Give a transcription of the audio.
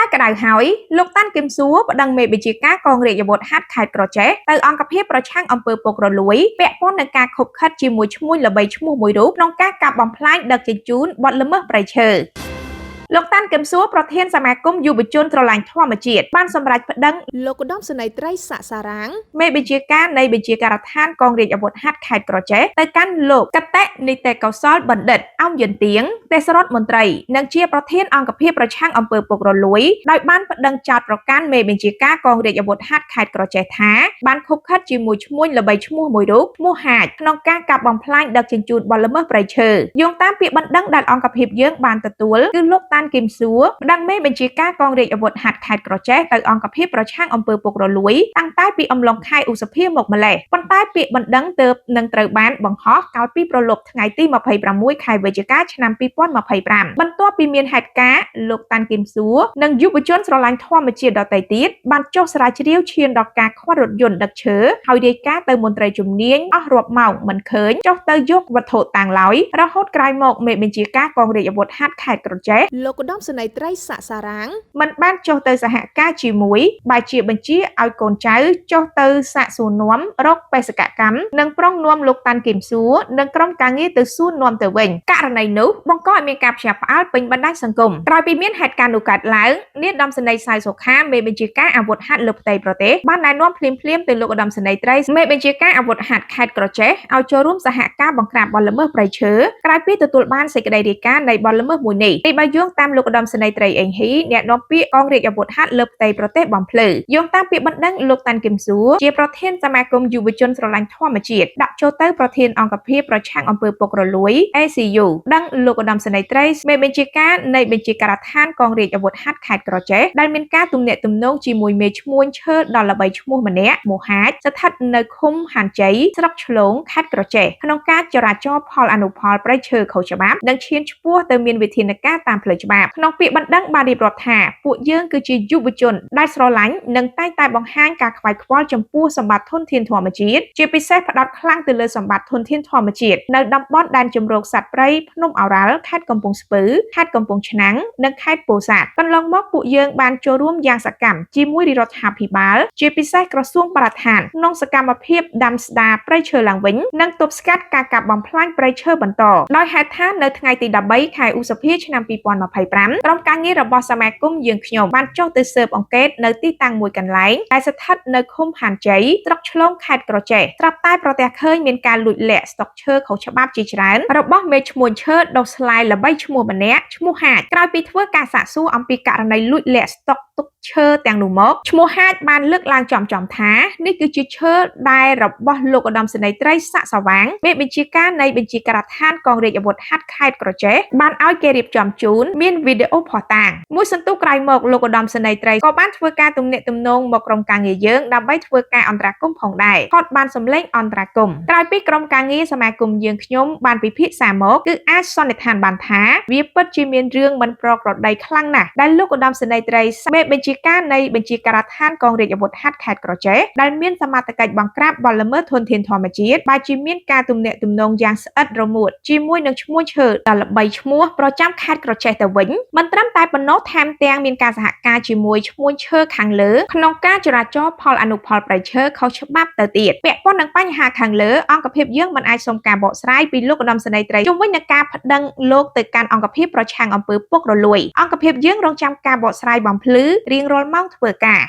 តែក្តៅហើយលោកតាន់គឹមសួរប្តឹងមេបញ្ជាការកងរាជអាវុធហត្ថខេត្តក្រចេះទៅអង្គភាពប្រឆាំងអំពើពុករលួយពាក់ព័ន្ធនឹងការខົບខិតជាមួយឈ្មោះល្បីឈ្មោះមួយរូបក្នុងការកាប់បំផ្លាញដឹកជញ្ជូនបទល្មើសព្រៃឈើលោកតាន់គឹមសួរប្រធានសមាគមយុវជនស្រឡាញ់ធម្មជាតិបានសម្រេចប្តឹងលោកឧត្តមសេនីយ៍ត្រីសាក់សារ៉ាងមេបញ្ជាការនៃបញ្ជាការដ្ឋានកងរាជអាវុធហត្ថខេត្តក្រចេះទៅកាន់លោកកតេនីតេកោសលបណ្ឌិតអោមយន្តទៀងទេសរដ្ឋមន្ត្រីនិងជាប្រធានអង្គភាពប្រឆាំងអំពើពុករលួយដោយបានប្តឹងចោទប្រកាន់មេបញ្ជាការកងរាជអាវុធហត្ថខេត្តក្រចេះថាបានខົບខិតជាមួយឈ្មោះល្បីឈ្មោះមួយរូបឈ្មោះហាចក្នុងការកាប់បំផ្លាញដឹកជញ្ជូនបទល្មើសព្រៃឈើយោងតាមពាក្យបណ្ដឹងដែលអង្គភាពយើងបានទទួលគឺលោកតាន់គឹមសួរប្តឹងមេបញ្ជាការកងរាជអាវុធហត្ថខេត្តក្រចេះទៅអង្គភាពប្រឆាំងអំពើពុករលួយតាំងតែពីអំឡុងខែឧសភាមកម្លេះប៉ុន្តែពាក្យបណ្ដឹងទើបនឹងត្រូវបានបង្ហោះកាលពីប្រលប់ថ្ងៃទី26ខែវិច្ឆិកាឆ្នាំ2025បន្ទាប់ពីមានហេតុការណ៍លោកតាន់គឹមសួរនិងយុវជនស្រឡាញ់ធម្មជាតិដទៃទៀតបានចុះស្រាវជ្រាវឈានដល់ការខ្វះរថយន្តដឹកឈើហើយរាយការណ៍ទៅមន្ត្រីជំនាញអស់រាប់ម៉ោងមិនឃើញចុះទៅយកវត្ថុតាំងឡើយរហូតក្រោយមកមេបញ្ជាការកងរាជអាវុធហត្ថខេត្តក្រចេះលោកឧត្តមសេនីយ៍ត្រីសាក់សារ៉ាងមិនបានចុះទៅសហការជាមួយបែជាបញ្ជាឲ្យកូនចៅចុះទៅសាកសួរនាំរកបេសកកម្មនិងប្រុងនាំលោកតាន់គឹមសួរនិងក្រុមការងារទៅសួរនាំទៅវិញករណីនោះបង្កឲ្យមានការភ្ញាក់ផ្អើលពេញបណ្ដាញសង្គមក្រោយពីមានហេតុការណ៍នោះកើតឡើងនាយឧត្តមសេនីយ៍សៅសុខាមេបញ្ជាការអាវុធហត្ថលើផ្ទៃប្រទេសបានណែនាំភ្លាមៗទៅលោកឧត្តមសេនីយ៍ត្រីមេបញ្ជាការអាវុធហត្ថខេត្តក្រចេះឲ្យចូលរួមសហការបង្ក្រាបបទល្មើសព្រៃឈើក្រោយពីទទួលបានសេចក្តីរាយការណ៍នៃបទល្មើសមួយនេះបើយោងតាមលោកឧត្តមសេនីយ៍ត្រីអេងហ៊ីអ្នកនាំពាក្យកងរាជអាវុធហត្ថលើផ្ទៃប្រទេសបំភ្លឺយោងតាមពាក្យបណ្ដឹងលោកតាន់គឹមសួរជាប្រធានសមាគមយុវជនស្រឡាញ់ធម្មជាតិដាក់ចូលទៅប្រធានអង្គភាពប្រឆាំងអំពើពុករលួយ ACU ដឹងលោកឧត្តមសេនីយ៍ត្រីមេបញ្ជាការនៃបញ្ជាការដ្ឋានកងរាជអាវុធហត្ថខេត្តក្រចេះដែលមានការទំនាក់ទំនងជាមួយមេឈ្មួញឈើដល់ល្បីឈ្មោះម្នាក់មូហាចស្ថិតនៅឃុំហាន់ជ័យស្រុកឆ្លងខេត្តក្រចេះក្នុងការចរាចរផលអនុផលព្រៃឈើខុសច្បាប់និងឈានឆ្ពោះទៅមានវិធានការតាមផ្លូវច្បាប់ក្នុងពាក្យបណ្ដឹងបានរៀបរាប់ថាពួកយើងគឺជាយុវជនដែលស្រឡាញ់និងតែងតែបង្ហាញការខ្វាយខ្វល់ចំពោះសម្បត្តិធនធានធម្មជាតិជាពិសេសផ្ដោតខ្លាំងទៅលើសម្បត្តិធនធានធម្មជាតិនៅតំបន់ដែនជម្រកសត្វព្រៃភ្នំឱរ៉ាល់ខេត្តកំពង់ស្ពឺខេត្តកំពង់ឆ្នាំងនិងខេត្តពោធិ៍សាត់កន្លងមកពួកយើងបានចូលរួមយ៉ាងសកម្មជាមួយរដ្ឋាភិបាលជាពិសេសក្រសួងបរិស្ថានក្នុងសកម្មភាពដាំស្ដារព្រៃឈើឡើងវិញនិងទប់ស្កាត់ការកាប់បំផ្លាញព្រៃឈើបន្តដោយហេតុថានៅថ្ងៃទី13ខែឧសភាឆ្នាំ2025ក្រុមការងាររបស់សមាគមយើងខ្ញុំបានចុះទៅស៊ើបអង្កេតនៅទីតាំងមួយកន្លែងដែលស្ថិតនៅឃុំហាន់ជ័យស្រុកឆ្លងខេត្តក្រចេះត្រាប់តែប្រទះឃើញមានការលួចលាក់ស្តុកឈើខុសច្បាប់ជាច្រើនរបស់មេឈ្មួញឈើដុសស្លាយល្បីឈ្មោះម្នាក់ឈ្មោះហាចក្រោយពីធ្វើការសាកសួរអំពីករណីលួចលាក់ស្តុកទុកឈើទាំងនោះមកឈ្មោះហាចបានលើកឡើងចំថានេះគឺជាឈើដែលរបស់លោកឧត្តមសេនីយ៍ត្រីសាក់សវាងមេបញ្ជាការនៃបញ្ជាការដ្ឋានកងរាជអាវុធហត្ថខេត្តក្រចេះបានឲ្យគេរៀបចំជូនមានវីដេអូភស្តុតាងមួយសន្ទុះក្រោយមកលោកឧត្តមសេនីយ៍ត្រីក៏បានធ្វើការទំនាក់ទំនងមកក្រុមការងារយើងដើម្បីធ្វើការអន្តរាគមន៍ផងដែរគាត់បានសម្លេងអន្តរាគមន៍ក្រោយពីក្រុមការងារសមាគមយើងខ្ញុំបានពិភាក្សាមកគឺអាចសន្និដ្ឋានបានថាវាពិតជាមានរឿងមិនប្រក្រតីខ្លាំងណាស់ដែលលោកឧត្តមសេនីយ៍ត្រីមេបញ្ជាការនៃបញ្ជាការដ្ឋានកងរាជអាវុធហត្ថខេត្តក្រចេះដែលមានសមត្ថកិច្ចបង្ក្រាបបទល្មើសធនធានធម្មជាតិបែរជាមានការទំនាក់ទំនងយ៉ាងស្អិតរមួតជាមួយនឹងឈ្មោះឈើដ៏ល្បីឈ្មោះប្រចាំខេត្តក្រចេះទៅវិញមិនត្រឹមតែប៉ុណ្ណោះថែមទាំងមានការសហការជាមួយឈ្មោះឈើខាងលើក្នុងការចរាចរផលអនុផលព្រៃឈើខុសច្បាប់ទៅទៀតពាក់ព័ន្ធនឹងបញ្ហាខាងលើអង្គភាពយើងមិនអាចសុំការបកស្រាយពីលោកឧត្តមសេនីយ៍ត្រីជុំវិញនឹងការប្តឹងលោកទៅកាន់អង្គភាពប្រឆាំងអំពើពុករលួយអង្គភាពយើងរងចាំការបកស្រាយបំភ្លឺរៀងរាល់ម៉ោងធ្វើការ